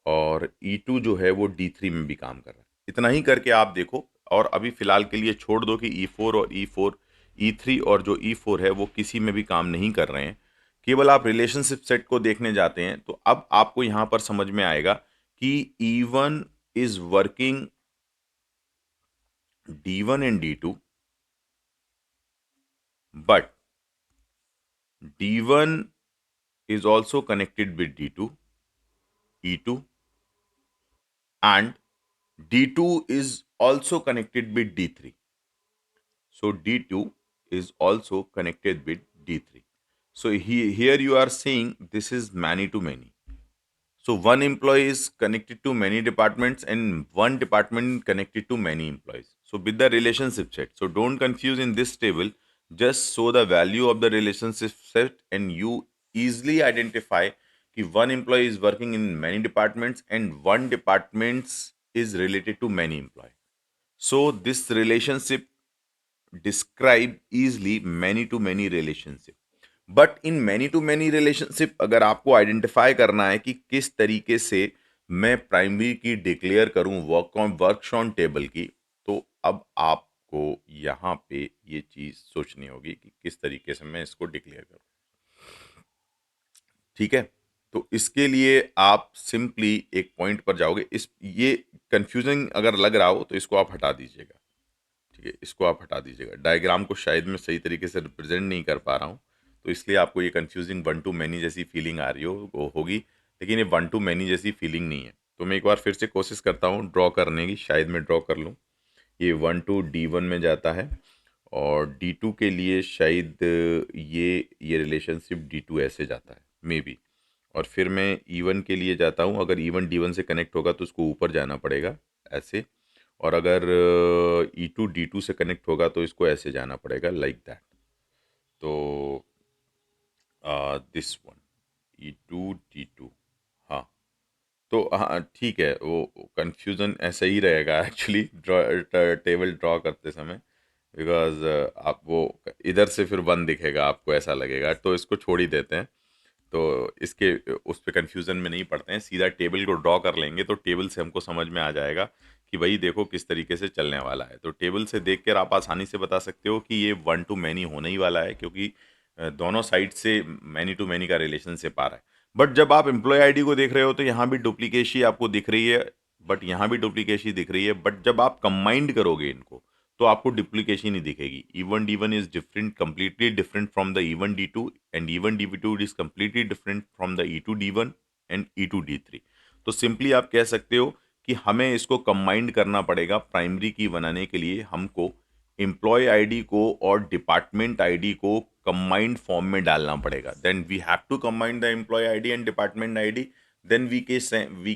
और E2 जो है वो D3 में भी काम कर रहा है। इतना ही करके आप देखो, और अभी फिलहाल के लिए छोड़ दो कि E4 और E3 और जो E4 है वो किसी में भी काम नहीं कर रहे हैं। केवल आप रिलेशनशिप सेट को देखने जाते हैं, तो अब आपको यहां पर समझ में आएगा कि E1 is working D1 and D2, but D1 is also connected with D2, E2, and D2 is also connected with D3. So D2 is also connected with D3. So here you are seeing this is many to many. So one employee is connected to many departments, and one department connected to many employees. So with the relationship set. So don't confuse in this table. Just show the value of the relationship set, and you easily identify that one employee is working in many departments and one department is related to many employees. So this relationship describe easily many to many relationship. But in many to many relationship अगर आपको identify करना है कि किस तरीके से मैं primary की डिक्लेयर करूं वर्क ऑन टेबल की, तो अब आपको यहाँ पे ये चीज सोचनी होगी कि किस तरीके से मैं इसको डिक्लेयर करूं। ठीक है। तो इसके लिए आप सिंपली एक पॉइंट पर जाओगे। इस ये कंफ्यूजिंग अगर लग रहा हो तो इसको आप हटा दीजिएगा। ठीक है, इसको आप हटा दीजिएगा। डायग्राम को शायद मैं सही तरीके से रिप्रेजेंट नहीं कर पा रहा हूँ, तो इसलिए आपको ये कंफ्यूजिंग वन टू मैनी जैसी फीलिंग आ रही होगी, लेकिन ये वन टू मैनी जैसी फीलिंग नहीं है। तो मैं एक बार फिर से कोशिश करता हूँ ड्रॉ करने की, शायद मैं ड्रॉ कर लूँ। ये D1 में जाता है, और D2 के लिए शायद ये रिलेशनशिप D2 ऐसे जाता है मे बी, और फिर मैं E1 के लिए जाता हूँ। अगर E1 D1 से कनेक्ट होगा तो उसको ऊपर जाना पड़ेगा ऐसे, और अगर E2 D2 से कनेक्ट होगा तो इसको ऐसे जाना पड़ेगा लाइक दैट। तो दिस वन E2 D2, हाँ। तो हाँ ठीक है, वो कंफ्यूजन ऐसा ही रहेगा एक्चुअली ड्रॉ टेबल ड्रॉ करते समय। बिकॉज आप वो इधर से फिर वन दिखेगा, आपको ऐसा लगेगा, तो इसको छोड़ ही देते हैं। तो इसके उस पे कंफ्यूजन में नहीं पड़ते हैं, सीधा टेबल को ड्रॉ कर लेंगे तो टेबल से हमको समझ में आ जाएगा कि भाई देखो किस तरीके से चलने वाला है। तो टेबल से देख कर आप आसानी से बता सकते हो कि ये वन टू मैनी होने ही वाला है, क्योंकि दोनों साइड से मैनी टू मैनी का रिलेशनशिप आ रहा है। बट जब आप एम्प्लॉय आईडी को देख रहे हो तो यहाँ भी डुप्लीकेसी आपको दिख रही है, बट यहाँ भी डुप्लीकेसी दिख रही है। बट जब आप कंबाइंड करोगे इनको तो आपको डुप्लीकेशन नहीं दिखेगी। Even D one is different, completely different from the even D two, and even D two is completely different from the E two D one and E two D three. तो simply आप कह सकते हो कि हमें इसको combined करना पड़ेगा। प्राइमरी की बनाने के लिए हमको एम्प्लॉय आईडी को और डिपार्टमेंट आईडी को कंबाइंड फॉर्म में डालना पड़ेगा। Then we have to combine the employee ID and department ID. Then we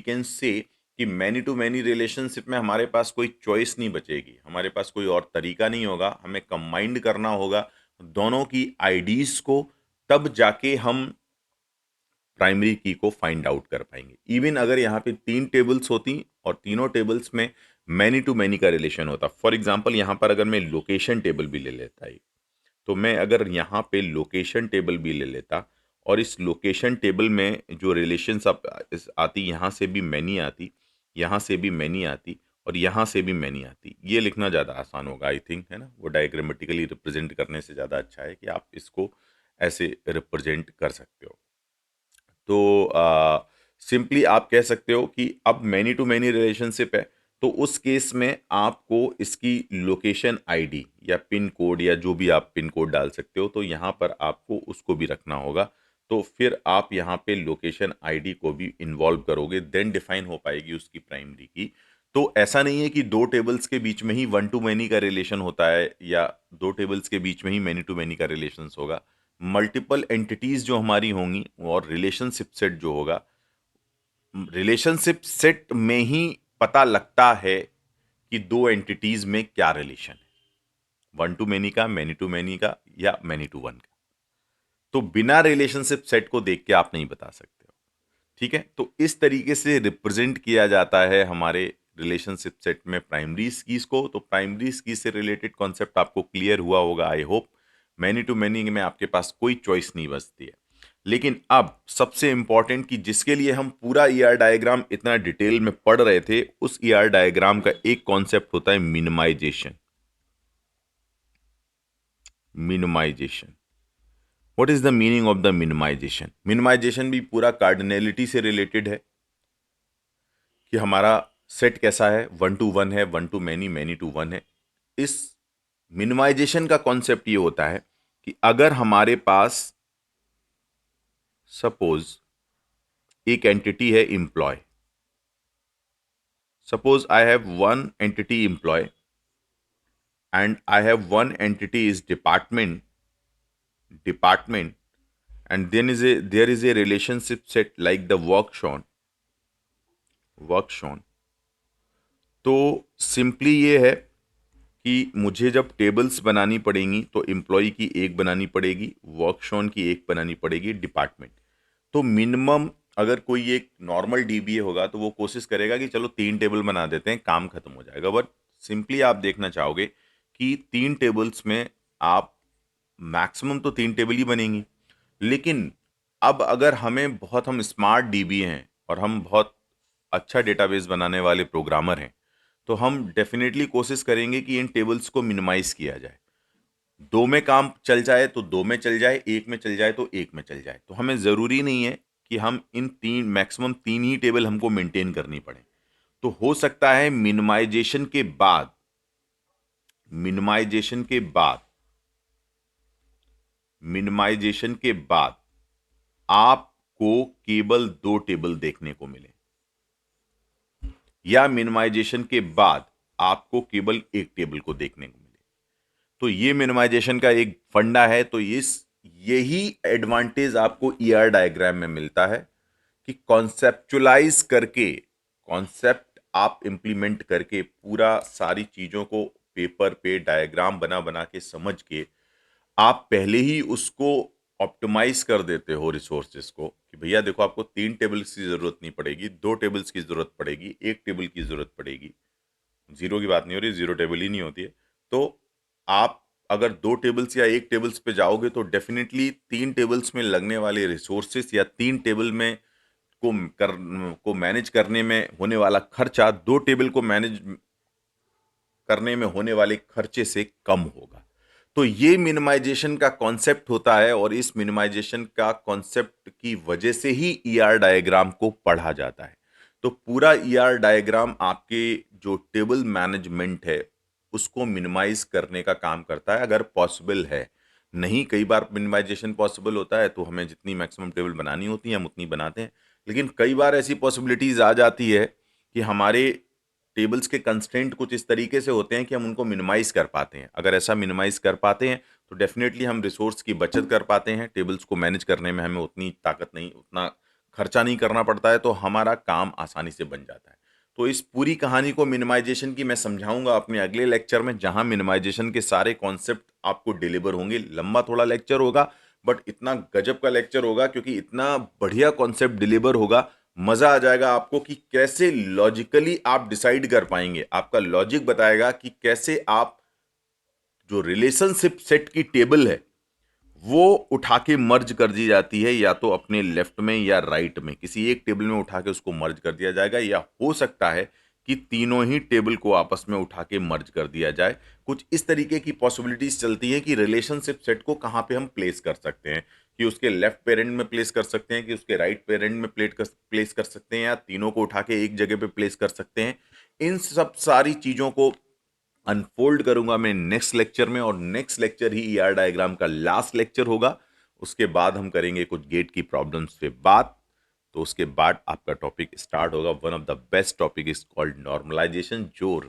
can say कि मैनी टू मैनी रिलेशनशिप में हमारे पास कोई चॉइस नहीं बचेगी, हमारे पास कोई और तरीका नहीं होगा, हमें कंबाइंड करना होगा दोनों की आईडीज को, तब जाके हम प्राइमरी की को फाइंड आउट कर पाएंगे। इवन अगर यहाँ पे 3 टेबल्स होती और तीनों टेबल्स में मैनी टू मैनी का रिलेशन होता, फॉर एग्जाम्पल यहाँ पर अगर मैं लोकेशन टेबल भी ले लेता है, तो मैं अगर यहाँ पे लोकेशन टेबल भी ले लेता और इस लोकेशन टेबल में जो रिलेशंस आती, यहाँ से भी मैनी आती, यहाँ से भी मैनी आती और यहाँ से भी मैनी आती, ये लिखना ज़्यादा आसान होगा आई थिंक, है ना। वो डायग्रामेटिकली रिप्रेजेंट करने से ज़्यादा अच्छा है कि आप इसको ऐसे रिप्रेजेंट कर सकते हो। तो सिंपली आप कह सकते हो कि अब मैनी टू मैनी रिलेशनशिप है, तो उस केस में आपको इसकी लोकेशन आईडी या पिन कोड या जो भी आप पिन कोड डाल सकते हो, तो यहाँ पर आपको उसको भी रखना होगा। तो फिर आप यहाँ पे लोकेशन आईडी को भी इन्वॉल्व करोगे, देन डिफाइन हो पाएगी उसकी प्राइमरी की। तो ऐसा नहीं है कि 2 टेबल्स के बीच में ही वन टू मैनी का रिलेशन होता है या 2 टेबल्स के बीच में ही मैनी टू मैनी का रिलेशन होगा। मल्टीपल एंटिटीज जो हमारी होंगी और रिलेशनशिप सेट जो होगा, रिलेशनशिप सेट में ही पता लगता है कि 2 एंटिटीज में क्या रिलेशन है, वन टू मैनी का, मैनी टू मैनी का या मैनी टू वन का। तो बिना रिलेशनशिप सेट को देख के आप नहीं बता सकते हो, ठीक है। तो इस तरीके से रिप्रेजेंट किया जाता है हमारे रिलेशनशिप सेट में प्राइमरीज कीज को। तो प्राइमरीज की से रिलेटेड कॉन्सेप्ट आपको क्लियर हुआ होगा I hope. Many to many में आपके पास कोई चॉइस नहीं बचती है। लेकिन अब सबसे इंपॉर्टेंट कि जिसके लिए हम पूरा ईआर डायग्राम इतना डिटेल में पढ़ रहे थे, उस ईआर डायग्राम का एक कॉन्सेप्ट होता है minimization. Minimization, what is the meaning of the minimization? Minimization भी पूरा कार्डिनलिटी से रिलेटेड है कि हमारा सेट कैसा है, वन टू वन है, one to many, many to one है। इस मिनिमाइजेशन का कॉन्सेप्ट ये होता है कि अगर हमारे पास सपोज एक एंटिटी है employee, suppose I have one entity employee and I have one entity is department, and then there is a relationship set like the work shown। तो सिंपली ये है कि मुझे जब टेबल्स बनानी पड़ेंगी तो एम्प्लॉय की एक बनानी पड़ेगी, वर्क शोन की एक बनानी पड़ेगी, डिपार्टमेंट। तो मिनिमम अगर कोई एक नॉर्मल डीबीए होगा तो वो कोशिश करेगा कि चलो 3 टेबल बना देते हैं, काम खत्म हो जाएगा। बट सिंपली आप देखना चाहोगे कि 3 टेबल्स में आप मैक्सिमम तो 3 टेबल ही बनेंगी। लेकिन अब अगर हम स्मार्ट डीबी हैं और हम बहुत अच्छा डेटाबेस बनाने वाले प्रोग्रामर हैं, तो हम डेफिनेटली कोशिश करेंगे कि इन टेबल्स को मिनिमाइज किया जाए। 2 में काम चल जाए तो 2 में चल जाए, 1 में चल जाए तो 1 में चल जाए। तो हमें ज़रूरी नहीं है कि हम इन मैक्सिमम 3 ही टेबल हमको मेंटेन करनी पड़े। तो हो सकता है मिनिमाइजेशन के बाद आपको केवल 2 टेबल देखने को मिले, या मिनिमाइजेशन के बाद आपको केवल 1 टेबल को देखने को मिले। तो ये मिनिमाइजेशन का एक फंडा है। तो यही एडवांटेज आपको ईआर डायग्राम में मिलता है कि कॉन्सेप्चुलाइज करके, कॉन्सेप्ट आप इंप्लीमेंट करके पूरा सारी चीजों को पेपर पे डायग्राम बना बना के समझ के आप पहले ही उसको ऑप्टिमाइज कर देते हो रिसोर्सेज को कि भैया देखो आपको 3 टेबल्स की जरूरत नहीं पड़ेगी, 2 टेबल्स की जरूरत पड़ेगी, 1 टेबल की जरूरत पड़ेगी। जीरो की बात नहीं हो रही, 0 टेबल ही नहीं होती है। तो आप अगर 2 टेबल्स या 1 टेबल्स पे जाओगे तो डेफ़िनेटली 3 टेबल्स में लगने वाले रिसोर्सेज़ या 3 टेबल में को कर को मैनेज करने में होने वाला खर्चा 2 टेबल को मैनेज करने में होने वाले खर्चे से कम होगा। तो ये मिनिमाइजेशन का कॉन्सेप्ट होता है और इस मिनिमाइजेशन का कॉन्सेप्ट की वजह से ही ईआर डायग्राम को पढ़ा जाता है। तो पूरा ईआर डायग्राम आपके जो टेबल मैनेजमेंट है, उसको मिनिमाइज करने का काम करता है अगर पॉसिबल है। नहीं, कई बार मिनिमाइजेशन पॉसिबल होता है तो हमें जितनी मैक्सिमम टेबल बनानी होती है हम उतनी बनाते हैं। लेकिन कई बार ऐसी पॉसिबिलिटीज़ आ जाती है कि हमारे टेबल्स के कंस्ट्रेंट कुछ इस तरीके से होते हैं कि हम उनको मिनिमाइज कर पाते हैं। अगर ऐसा मिनिमाइज कर पाते हैं तो डेफिनेटली हम रिसोर्स की बचत कर पाते हैं। टेबल्स को मैनेज करने में हमें उतनी ताकत नहीं, उतना खर्चा नहीं करना पड़ता है, तो हमारा काम आसानी से बन जाता है। तो इस पूरी कहानी को मिनिमाइजेशन की मैं समझाऊंगा अपने अगले लेक्चर में, जहां मिनिमाइजेशन के सारे कॉन्सेप्ट आपको डिलीवर होंगे। लंबा थोड़ा लेक्चर होगा बट इतना गजब का लेक्चर होगा क्योंकि इतना बढ़िया कॉन्सेप्ट डिलीवर होगा, मजा आ जाएगा आपको कि कैसे लॉजिकली आप डिसाइड कर पाएंगे। आपका लॉजिक बताएगा कि कैसे आप जो रिलेशनशिप सेट की टेबल है वो उठा के मर्ज कर दी जाती है, या तो अपने लेफ्ट में या राइट में किसी एक टेबल में उठा के उसको मर्ज कर दिया जाएगा, या हो सकता है कि तीनों ही टेबल को आपस में उठा के मर्ज कर दिया जाए। कुछ इस तरीके की पॉसिबिलिटीज चलती हैं कि रिलेशनशिप सेट को कहाँ पे हम प्लेस कर सकते हैं, कि उसके लेफ्ट पेरेंट में प्लेस कर सकते हैं, कि उसके राइट पेरेंट में प्लेस कर सकते हैं, या तीनों को उठा के एक जगह पे प्लेस कर सकते हैं। इन सब सारी चीजों को अनफोल्ड करूंगा मैं नेक्स्ट लेक्चर में, और नेक्स्ट लेक्चर ही ईआर डायग्राम का लास्ट लेक्चर होगा। उसके बाद हम करेंगे कुछ गेट की प्रॉब्लम्स पे बात। तो उसके बाद आपका टॉपिक स्टार्ट होगा, one of the best topic is called normalization, जो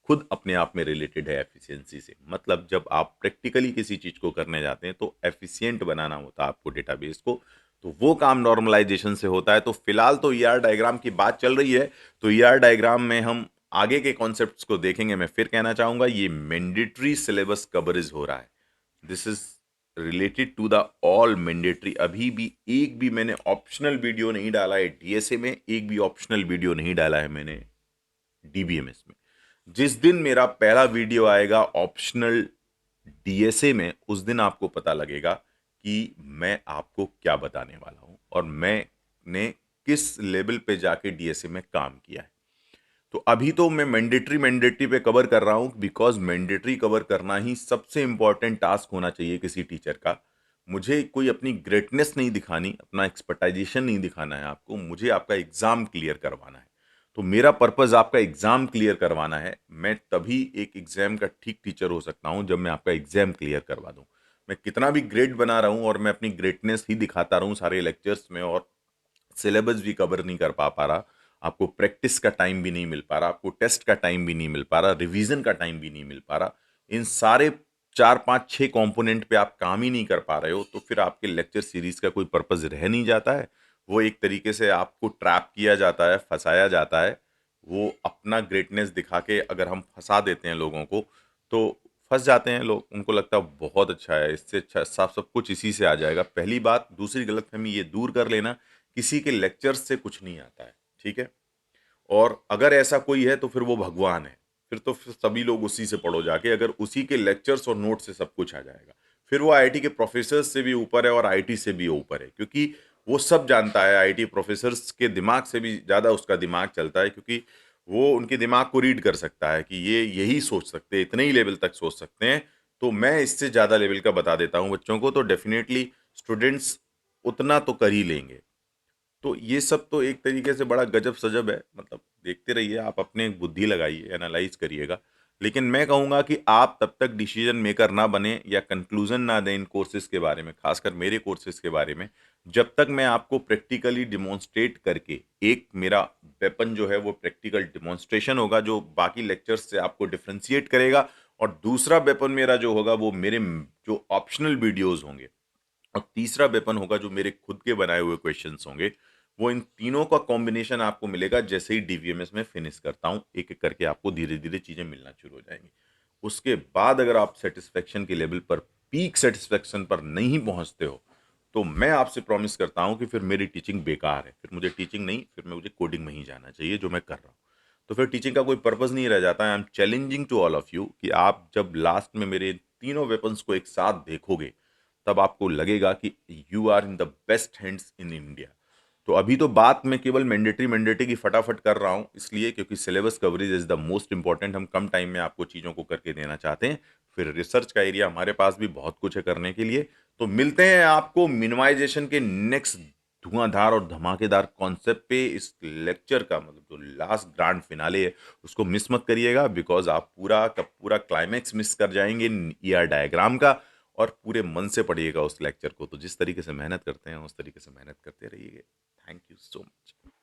खुद अपने आप में रिलेटेड है एफिशिएंसी से। मतलब जब आप प्रैक्टिकली किसी चीज को करने जाते हैं तो एफिशिएंट बनाना होता है आपको डेटाबेस को, तो वो काम नॉर्मलाइजेशन से होता है। तो फिलहाल तो ईआर डायग्राम की बात चल रही है, तो ईआर डायग्राम में हम आगे के कॉन्सेप्ट्स को देखेंगे। मैं फिर कहना चाहूंगा ये मैंडेटरी सिलेबस कवरेज हो रहा है, this is related to the all mandatory. अभी भी एक भी मैंने ऑप्शनल वीडियो नहीं डाला है डीएसए में, एक भी ऑप्शनल वीडियो नहीं डाला है मैंने डीबीएमएस में। जिस दिन मेरा पहला वीडियो आएगा ऑप्शनल डीएसए में, उस दिन आपको पता लगेगा कि मैं आपको क्या बताने वाला हूं और मैंने किस लेवल पे जाके डीएसए में काम किया है। तो अभी तो मैं मैंडेटरी पे कवर कर रहा हूं, बिकॉज मैंडेटरी कवर करना ही सबसे इंपॉर्टेंट टास्क होना चाहिए किसी टीचर का। मुझे कोई अपनी ग्रेटनेस नहीं दिखानी, अपना एक्सपर्टाइजेशन नहीं दिखाना है आपको, मुझे आपका एग्जाम क्लियर करवाना है। तो मेरा पर्पज आपका एग्जाम क्लियर करवाना है। मैं तभी एक एग्जाम का ठीक टीचर हो सकता हूं जब मैं आपका एग्जाम क्लियर करवा दूं। मैं कितना भी ग्रेट बना रहा हूं और मैं अपनी ग्रेटनेस ही दिखाता रहूं सारे लेक्चर्स में, और सिलेबस भी कवर नहीं कर पा रहा, आपको प्रैक्टिस का टाइम भी नहीं मिल पा रहा, आपको टेस्ट का टाइम भी नहीं मिल पा रहा, रिवीजन का टाइम भी नहीं मिल पा रहा, इन सारे 4 5 6 कंपोनेंट पे आप काम ही नहीं कर पा रहे हो, तो फिर आपके लेक्चर सीरीज का कोई पर्पज रह नहीं जाता है। वो एक तरीके से आपको ट्रैप किया जाता है, फंसाया जाता है। वो अपना ग्रेटनेस दिखा के अगर हम फंसा देते हैं लोगों को, तो फंस जाते हैं लोग। उनको लगता है बहुत अच्छा है, इससे अच्छा साफ सब कुछ इसी से आ जाएगा। पहली बात, दूसरी गलतफहमी ये दूर कर लेना, किसी के लेक्चर से कुछ नहीं आता है, ठीक है। और अगर ऐसा कोई है तो फिर वो भगवान है, फिर तो फिर सभी लोग उसी से पढ़ो जाके, अगर उसी के लेक्चर्स और नोट से सब कुछ आ जाएगा। फिर वो आईआईटी के प्रोफेसर से भी ऊपर है और आईटी से भी ऊपर है, क्योंकि वो सब जानता है। आईआईटी प्रोफेसर्स के दिमाग से भी ज़्यादा उसका दिमाग चलता है, क्योंकि वो उनके दिमाग को रीड कर सकता है कि ये यही सोच सकते हैं, इतने ही लेवल तक सोच सकते हैं। तो मैं इससे ज़्यादा लेवल का बता देता हूँ बच्चों को, तो डेफिनेटली स्टूडेंट्स उतना तो कर ही लेंगे। तो ये सब तो एक तरीके से बड़ा गजब सजब है, मतलब देखते रहिए, आप अपने बुद्धि लगाइए, एनालाइज करिएगा। लेकिन मैं कहूँगा कि आप तब तक डिसीजन मेकर ना बने या कंक्लूजन ना दें इन कोर्सेज के बारे में, खासकर मेरे कोर्सेज के बारे में, जब तक मैं आपको प्रैक्टिकली डिमॉन्स्ट्रेट करके, एक मेरा वेपन जो है वो प्रैक्टिकल डिमॉन्स्ट्रेशन होगा जो बाकी लेक्चर्स से आपको डिफ्रेंशिएट करेगा, और दूसरा वेपन मेरा जो होगा वो मेरे जो ऑप्शनल वीडियोज होंगे, और तीसरा वेपन होगा जो मेरे खुद के बनाए हुए क्वेश्चंस होंगे। वो इन तीनों का कॉम्बिनेशन आपको मिलेगा जैसे ही डीवीएमएस में फिनिश करता हूं, एक एक करके आपको धीरे धीरे चीजें मिलना शुरू हो जाएंगी। उसके बाद अगर आप सेटिस्फेक्शन के लेवल पर, पीक सेटिस्फेक्शन पर नहीं पहुंचते हो, तो मैं आपसे प्रॉमिस करता हूं कि फिर मेरी टीचिंग बेकार है, फिर मुझे टीचिंग नहीं, फिर मुझे कोडिंग में ही जाना चाहिए जो मैं कर रहा हूं। तो फिर टीचिंग का कोई पर्पस नहीं रह जाता है। I am challenging to all of you कि आप जब लास्ट में मेरे तीनों वेपन्स को एक साथ देखोगे, तब आपको लगेगा कि you are in the best hands in India. तो अभी तो बात मैं केवल मैंडेटरी मैंडेटरी की फटाफट कर रहा हूँ, इसलिए क्योंकि syllabus coverage is the most important. हम कम टाइम में आपको चीज़ों को करके देना चाहते हैं। फिर रिसर्च का एरिया हमारे पास भी बहुत कुछ है करने के लिए। तो मिलते हैं आपको मिनिमाइजेशन के नेक्स्ट धुआंधार और धमाकेदार कॉन्सेप्ट पे। इस लेक्चर का मतलब जो लास्ट ग्रैंड फिनाले है, उसको मिस मत करिएगा, बिकॉज आप पूरा का पूरा क्लाइमैक्स मिस कर जाएंगे ईआर डायग्राम का। और पूरे मन से पढ़िएगा उस लेक्चर को। तो जिस तरीके से मेहनत करते हैं उस तरीके से मेहनत करते रहिए। Thank you so much.